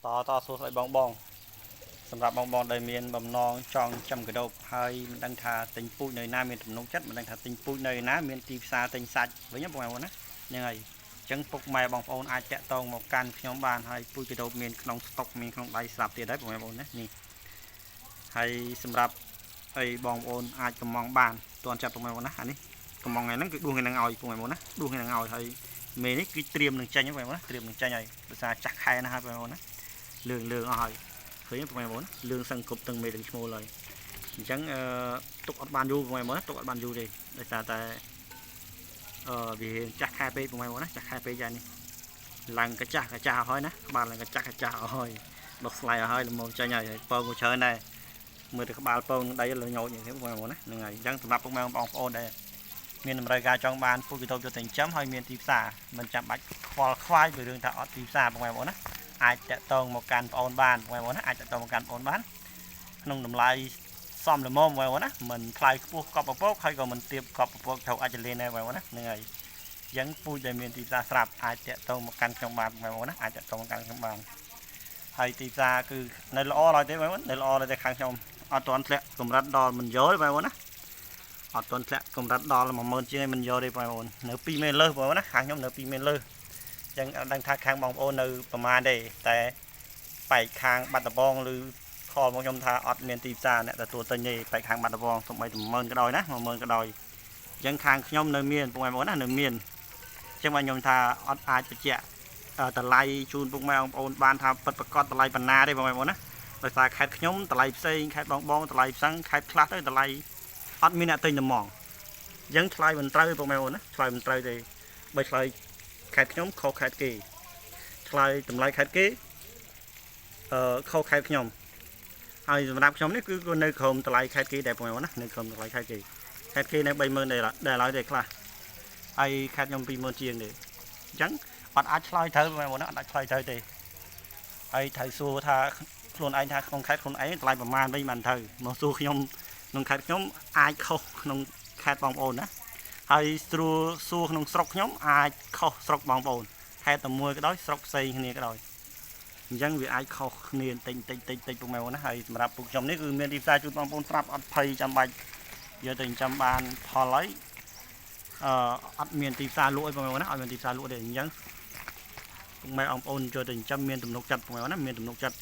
តសួស្ដីបងសម្រាប់បងដែលមានបំណងចង់ចំកដោបហើយមិនដឹងថាទិញពូជនៅណាមានទំនុកចិត្តមិនដឹងថាទិញពូជនៅណាមានទីផ្សារទិញសាច់វិញបងប្អូនណាហ្នឹងហើយអញ្ចឹងពុកម៉ែបងប្អូនអាចតាក់ទងមកកាន់ខ្ញុំបានហើយពូជកដោបមានក្នុងស្តុកមានក្នុងដៃស្រាប់ទៀតហើយបងប្អូនណានេះហើយសម្រាប់ហើយបងប្អូនអាចកំងបានទាន់ចាប់បងប្អូនណាអានេះកំងថ្ងៃហ្នឹងគឺដួសថ្ងៃហ្នឹងឲ្យបងប្អូនណាដួសថ្ងៃហ្នឹងឲ្យហើយមេនេះគឺត្រៀមនឹងចាញ់បងប្អូនណាត្រៀមនឹងចាញ់ហើយដោយសារចាស់ខែណាស់ហើយបងប្អូនណាលឿងអស់ហើយឃើញបងប្អូនលឿងសឹងគ្រប់ទាំងមេទាំងឈ្មោះហើយអញ្ចឹងទុកអត់បានយូរបងប្អូនទុកអត់បានយូរទេដោយសារតែវាចាស់ខែពេកបងប្អូនណាចាស់ខែពេកយ៉ាងនេះឡើងកាចាស់ហើយណាក្បាលឡើងកាចាស់អស់ហើយដុសស្លាយអស់ហើយល្មមចាញ់ហើយពងក៏ច្រើនដែរមើលទៅក្បាលពងនឹងដីលញោចយ៉ាងនេះបងប្អូនណាហ្នឹងហើយអញ្ចឹងសម្រាប់ពុកម៉ែបងប្អូនដែរមានតម្រូវការចង់បានពូជកដោបយកទៅចិញ្ចឹមហើយមានទីផ្សារមិនចាំបាច់ខ្វល់ខ្វាយពីរឿងថាអត់ទីផ្សារបងប្អូនណាអាចតាក់ទងមកកាន់បងប្អូនបានបងប្អូនណាអាចតាក់ទងមកកាន់បងប្អូនបានក្នុងតម្លៃសមល្មមបងប្អូនណាមិនថ្លៃខ្ពស់កប់ពពកហើយក៏មិនទាបកប់ពពកត្រូវអាចចលេនដែរបងប្អូនណាហ្នឹងហើយអញ្ចឹងពូជដែលមានទីផ្សារស្រាប់អាចតាក់ទងមកកាន់ខ្ញុំបានបងប្អូនណាអាចតាក់ទងមកកាន់ខ្ញុំបានហើយទីផ្សារគឺនៅល្អឡើយទេបងប្អូននៅល្អឡើយទេខាងខ្ញុំអត់ទាន់ធ្លាក់កម្រិតដល់មិនយកទេបងប្អូនណាអត់ទាន់ធ្លាក់កម្រិតដល់10000ជាងមិនយកទេបងប្អូននៅ20000លើសបងប្អូនណាខាងខ្ញុំនៅ20000លើសចឹងអត់ដឹងថាខាងបងប្អូននៅប្រមាណទេតែបែកខាងបាត់ដំបងឬខលមកខ្ញុំថាអត់មានទីផ្សារអ្នកទទួលទិញទេបែកខាងបាត់ដំបងសូម្បីតែ10000ក៏ដោយណា10000ក៏ដោយអញ្ចឹងខាងខ្ញុំនៅមានបងប្អូនណានៅមានអញ្ចឹងខ្ញុំថាអត់អាចបញ្ជាក់តម្លៃជូនពុកម៉ែបងប្អូនបានថាពិតប្រាកដតម្លៃប៉ុណ្ណាទេបងប្អូនណាដោយសារខេត្តខ្ញុំតម្លៃផ្សេងខេត្តបងតម្លៃផ្សឹងខេត្តខ្លះទៅតម្លៃអត់មានអ្នកទិញតែហ្មងអញ្ចឹងថ្លៃមិនត្រូវបងប្អូនណាថ្លៃមិនត្រូវទេបើថ្លៃខេត្តខ្ញុំខុសខេត្តគេថ្លៃតម្លៃខេត្តគេខុសខេត្តខ្ញុំហើយសម្រាប់ខ្ញុំនេះគឺនៅក្រោមតម្លៃខេត្តគេដែរបងប្អូនណានៅក្រោមតម្លៃខេត្តគេនៅ30000ដែរឡើយទេខ្លះហើយខេត្តខ្ញុំ20000ជាងទេអញ្ចឹងអត់អាចឆ្លើយត្រូវបងប្អូនណាអត់អាចឆ្លើយត្រូវទេហើយត្រូវសួរថាខ្លួនឯងថាក្នុងខេត្តខ្លួនឯងតម្លៃប្រមាណវិញបានត្រូវមកសួរខ្ញុំក្នុងខេត្តខ្ញុំអាចខុសក្នុងខេត្តបងប្អូនណាហើយស្រួលសួរក្នុងស្រុកខ្ញុំអាចខុសស្រុកបងប្អូនខេត្តតែមួយក៏ដោយស្រុកផ្សេងគ្នាក៏ដោយអញ្ចឹងវាអាចខុសគ្នាតិចពុកម៉ែបងណាហើយសម្រាប់ពួកខ្ញុំនេះគឺមានទីផ្សារជូនបងប្អូនប្រាប់អត់ភ័យចាំបាច់យកទៅចិញ្ចឹមបានផលហើយអត់មានទីផ្សារលក់អីបងប្អូនណាអត់មានទីផ្សារលក់ទេអញ្ចឹងពុកម៉ែបងប្អូនចូលទៅចិញ្ចឹមមានទំនុកចិត្តបងប្អូនណាមានទំនុកចិត្ត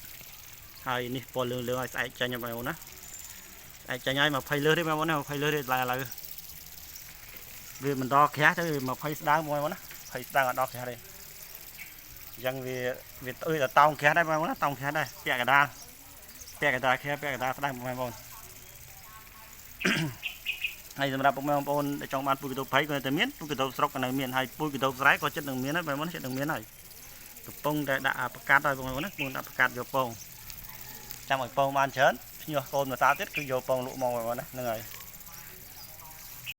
ហើយនេះពណ៌លឿងឲ្យស្អែកចាញ់បងប្អូនណាស្អែកចាញ់ឲ្យ20លើសទេបងប្អូនណា20លើសទេឡើយវាមិនដល់ក្រាស់ទៅ20ស្ដើងបងប្អូនណា20ស្ដើងអត់ដល់ក្រាស់ទេអញ្ចឹងវាទៅតោងក្រាស់ដែរបងប្អូនណាតោងក្រាស់ដែរពាក់កណ្ដាលក្រាស់ពាក់កណ្ដាលស្ដើងបងប្អូនហើយសម្រាប់បងប្អូនដែលចង់បានពូជកដោបព្រៃក៏នៅតែមានពូជកដោបស្រុកក៏នៅមានហើយពូជកដោបស្រែក៏ចិត្តនឹងមានដែរបងប្អូនចិត្តនឹងមានហើយកំពុងតែដាក់ប្រកាសហើយបងប្អូនណាកំពុងដាក់ប្រកាសយកពងចាំឲ្យពងបានច្រើនភ្ញាស់កូនមួយសាទៀតគឺយកពងលក់មកបងប្អូនណាហ្នឹងហើយ